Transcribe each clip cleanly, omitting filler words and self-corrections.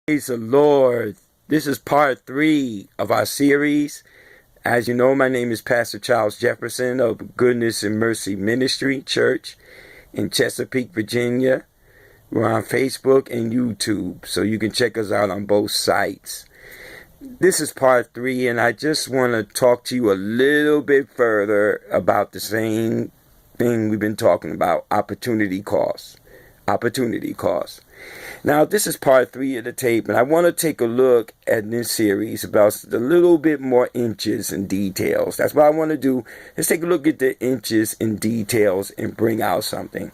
Praise the Lord. This is part 3 of our series. As you know, my name is Pastor Charles Jefferson of Goodness and Mercy Ministry Church in Chesapeake, Virginia. We're on Facebook and YouTube, so you can check us out on both sites. This is part 3, and I just want to talk to you a little bit further about the same thing we've been talking about, opportunity cost. Opportunity cost. Now, this is part 3 of the tape, and I want to take a look at this series about a little bit more inches and details. That's what I want to do. Let's take a look at the inches and details and bring out something.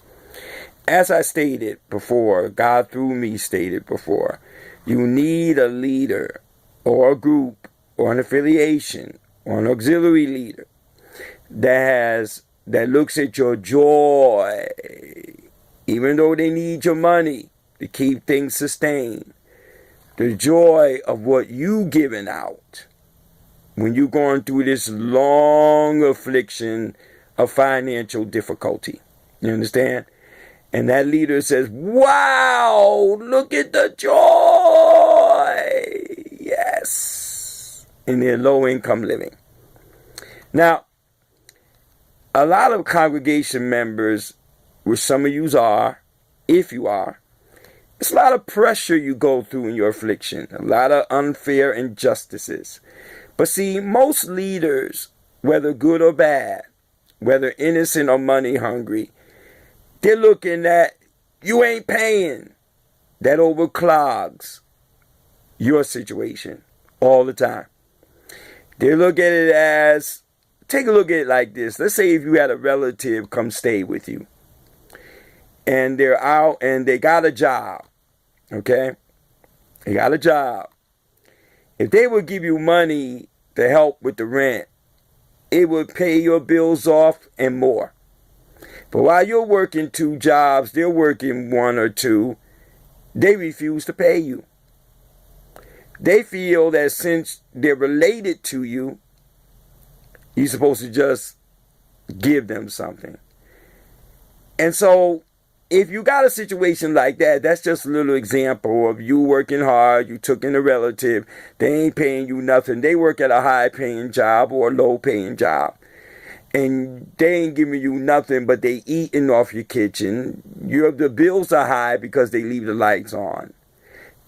As I stated before, God through me stated before, you need a leader or a group or an affiliation or an auxiliary leader that looks at your joy, even though they need your money to keep things sustained. The joy of what you giving out when you're going through this long affliction of financial difficulty. You understand? And that leader says, wow, look at the joy. Yes. In their low income living. Now, a lot of congregation members, which some of you are, if you are, it's a lot of pressure you go through in your affliction, a lot of unfair injustices. But see, most leaders, whether good or bad, whether innocent or money hungry, they're looking at you ain't paying. That overclogs your situation all the time. They look at it as, take a look at it like this. Let's say if you had a relative come stay with you, and they're out and they got a job. Okay? They got a job. If they would give you money to help with the rent, it would pay your bills off and more. But while you're working 2 jobs, they're working 1 or 2, they refuse to pay you. They feel that since they're related to you, you're supposed to just give them something. And so, if you got a situation like that, that's just a little example of you working hard, you took in a relative, they ain't paying you nothing. They work at a high-paying job or a low-paying job. And they ain't giving you nothing, but they eating off your kitchen. The bills are high because they leave the lights on.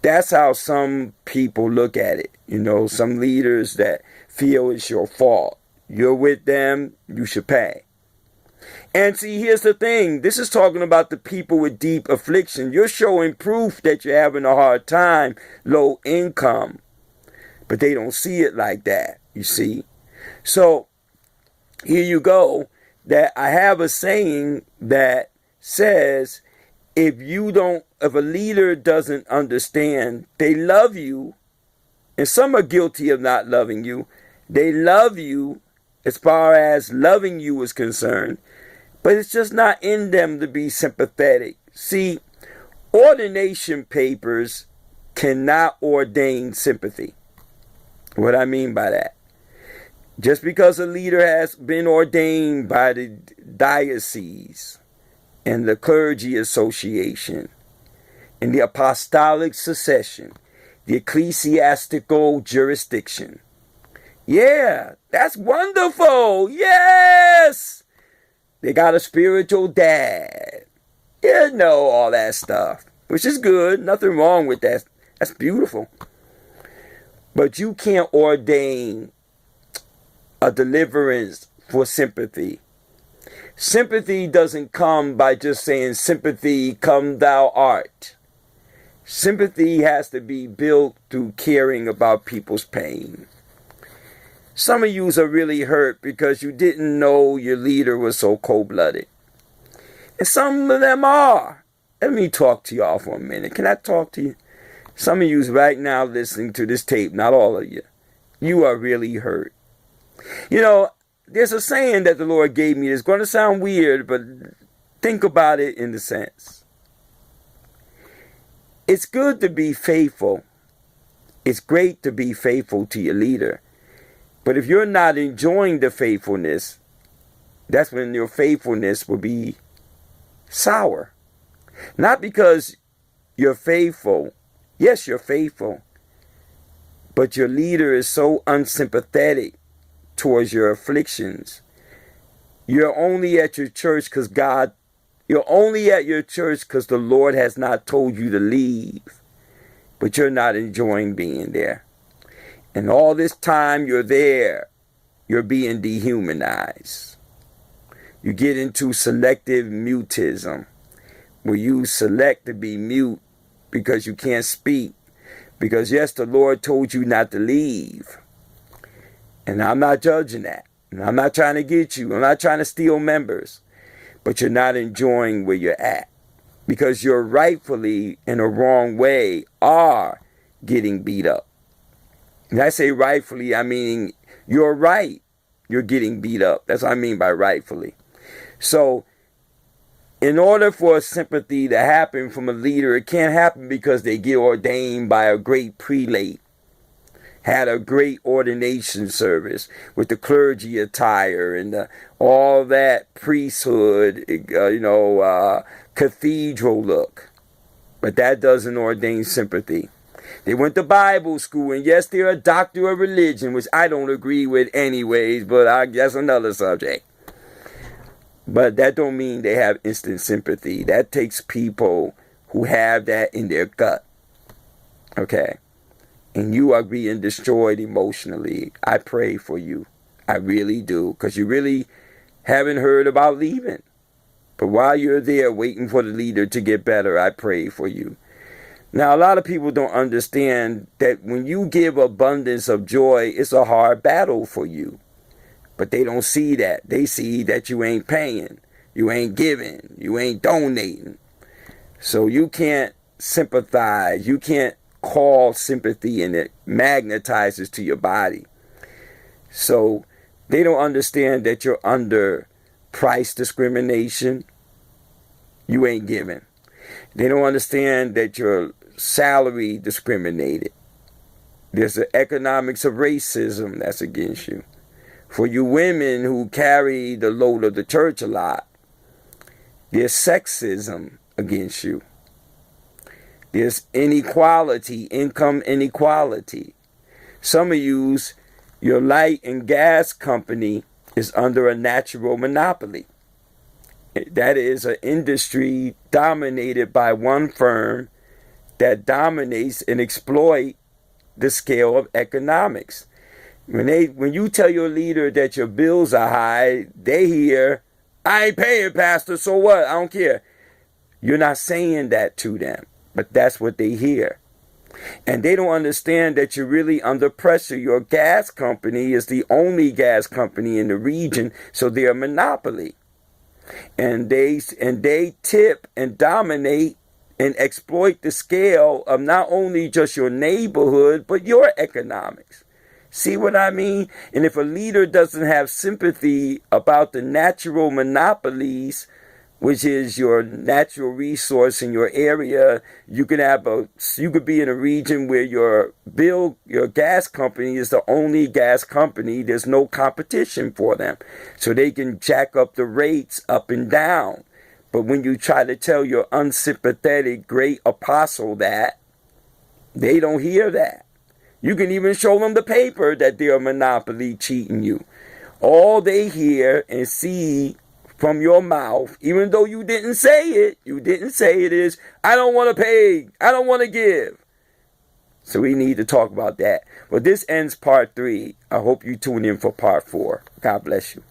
That's how some people look at it. You know, some leaders that feel it's your fault. You're with them, you should pay. And see, here's the thing. This is talking about the people with deep affliction. You're showing proof that you're having a hard time, low income. But they don't see it like that, you see. So, here you go. That I have a saying that says, if a leader doesn't understand, they love you, and some are guilty of not loving you. They love you as far as loving you is concerned. But it's just not in them to be sympathetic. See, ordination papers cannot ordain sympathy. What I mean by that? Just because a leader has been ordained by the diocese and the clergy association and the apostolic succession, the ecclesiastical jurisdiction. Yeah, that's wonderful. Yes! They got a spiritual dad. You know, all that stuff. Which is good. Nothing wrong with that. That's beautiful. But you can't ordain a deliverance for sympathy. Sympathy doesn't come by just saying, sympathy, come thou art. Sympathy has to be built through caring about people's pain. Some of yous are really hurt because you didn't know your leader was so cold-blooded. And some of them are. Let me talk to y'all for a minute. Can I talk to you? Some of yous right now listening to this tape, not all of you. You are really hurt. You know, there's a saying that the Lord gave me. It's going to sound weird, but think about it in the sense. It's good to be faithful. It's great to be faithful to your leader. But if you're not enjoying the faithfulness, that's when your faithfulness will be sour. Not because you're faithful Yes, you're faithful, but your leader is so unsympathetic towards your afflictions. You're only at your church because you're only at your church because the Lord has not told you to leave, but you're not enjoying being there. And all this time you're there, you're being dehumanized. You get into selective mutism, where you select to be mute because you can't speak. Because yes, the Lord told you not to leave. And I'm not judging that. And I'm not trying to get you. I'm not trying to steal members. But you're not enjoying where you're at. Because you're rightfully, in a wrong way, are getting beat up. And I say rightfully, I mean you're right. You're getting beat up. That's what I mean by rightfully. So, in order for sympathy to happen from a leader, it can't happen because they get ordained by a great prelate, had a great ordination service with the clergy attire and all that priesthood, cathedral look. But that doesn't ordain sympathy. They went to Bible school, and yes, they're a doctor of religion, which I don't agree with anyways, but that's another subject. But that don't mean they have instant sympathy. That takes people who have that in their gut. Okay? And you are being destroyed emotionally. I pray for you. I really do. Because you really haven't heard about leaving. But while you're there waiting for the leader to get better, I pray for you. Now, a lot of people don't understand that when you give abundance of joy, it's a hard battle for you. But they don't see that. They see that you ain't paying. You ain't giving. You ain't donating. So you can't sympathize. You can't call sympathy, and it magnetizes to your body. So they don't understand that you're under price discrimination. You ain't giving. They don't understand that you're salary discriminated. There's the economics of racism that's against you. For you women who carry the load of the church a lot, there's sexism against you. There's inequality, income inequality. Some of your light and gas company is under a natural monopoly. That is an industry dominated by one firm that dominates and exploits the scale of economics. When you tell your leader that your bills are high, they hear, I ain't paying, Pastor, so what? I don't care. You're not saying that to them, but that's what they hear. And they don't understand that you're really under pressure. Your gas company is the only gas company in the region, so they're a monopoly. And they tip and dominate and exploit the scale of not only just your neighborhood, but your economics. See what I mean? And if a leader doesn't have sympathy about the natural monopolies, which is your natural resource in your area, you could be in a region where your gas company is the only gas company. There's no competition for them. So they can jack up the rates up and down. But when you try to tell your unsympathetic great apostle that, they don't hear that. You can even show them the paper that they're a monopoly cheating you. All they hear and see from your mouth, even though you didn't say it is, I don't want to pay, I don't want to give. So we need to talk about that. Well, this ends part 3. I hope you tune in for part 4. God bless you.